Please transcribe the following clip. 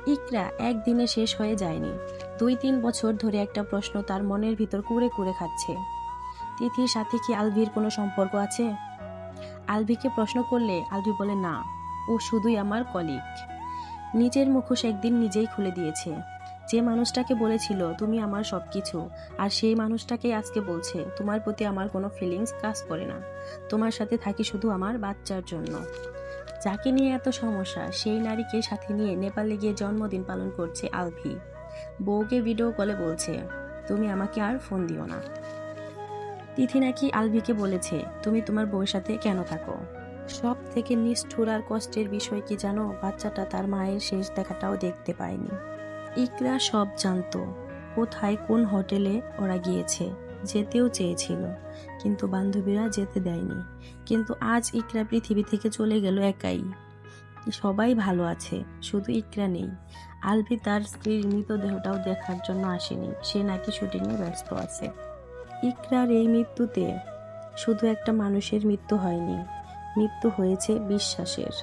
ইকরা একদিনে শেষ হয়ে যায়নি। 2-3 বছর ধরে একটা প্রশ্ন তার মনের ভিতর কুরে কুরে খাচ্ছে। তিথির সাথে কি আলভির কোনো সম্পর্ক আছে? আলভিকে প্রশ্ন করলে আলভি বলে না, ও শুধুই আমার কলিগ। নিজের মুখোশ একদিন নিজেই খুলে দিয়েছে। যে মানুষটাকে বলেছিল তুমি আমার সবকিছু, আর সেই মানুষটাকেই আজকে বলছে তোমার প্রতি আমার কোনো ফিলিংস কাজ করে না, তোমার সাথে থাকি শুধু আমার বাচ্চার জন্য। যাকে নিয়ে এত সমস্যা সেই নারীকে সাথে নিয়ে নেপালে গিয়ে জন্মদিন পালন করছে আলভি। বউকে ভিডিও কলে বলছে তুমি আমাকে আর ফোন দিও না। তিথি নাকি আলভিকে বলেছে তুমি তোমার বউয়ের সাথে কেন থাকো। সব থেকে নিষ্ঠুর আর কষ্টের বিষয় কি জানো, বাচ্চাটা তার মায়ের শেষ দেখাটাও দেখতে পায়নি। ইকরা সব জানতো, কোথায় কোন হোটেলে ওরা গিয়েছে, যেতেও চেয়েছিল, কিন্তু বান্ধবীরা যেতে দেয়নি। কিন্তু আজ ইকরা পৃথিবী থেকে চলে গেল একাই। সবাই ভালো আছে, শুধু ইকরা নেই। আলভি তার স্ত্রীর মৃতদেহটাও দেখার জন্য আসেনি, সে নাকি শুটিংয়ে ব্যস্ত আছে। ইকরার এই মৃত্যুতে শুধু একটা মানুষের মৃত্যু হয়নি, মৃত্যু হয়েছে বিশ্বাসের।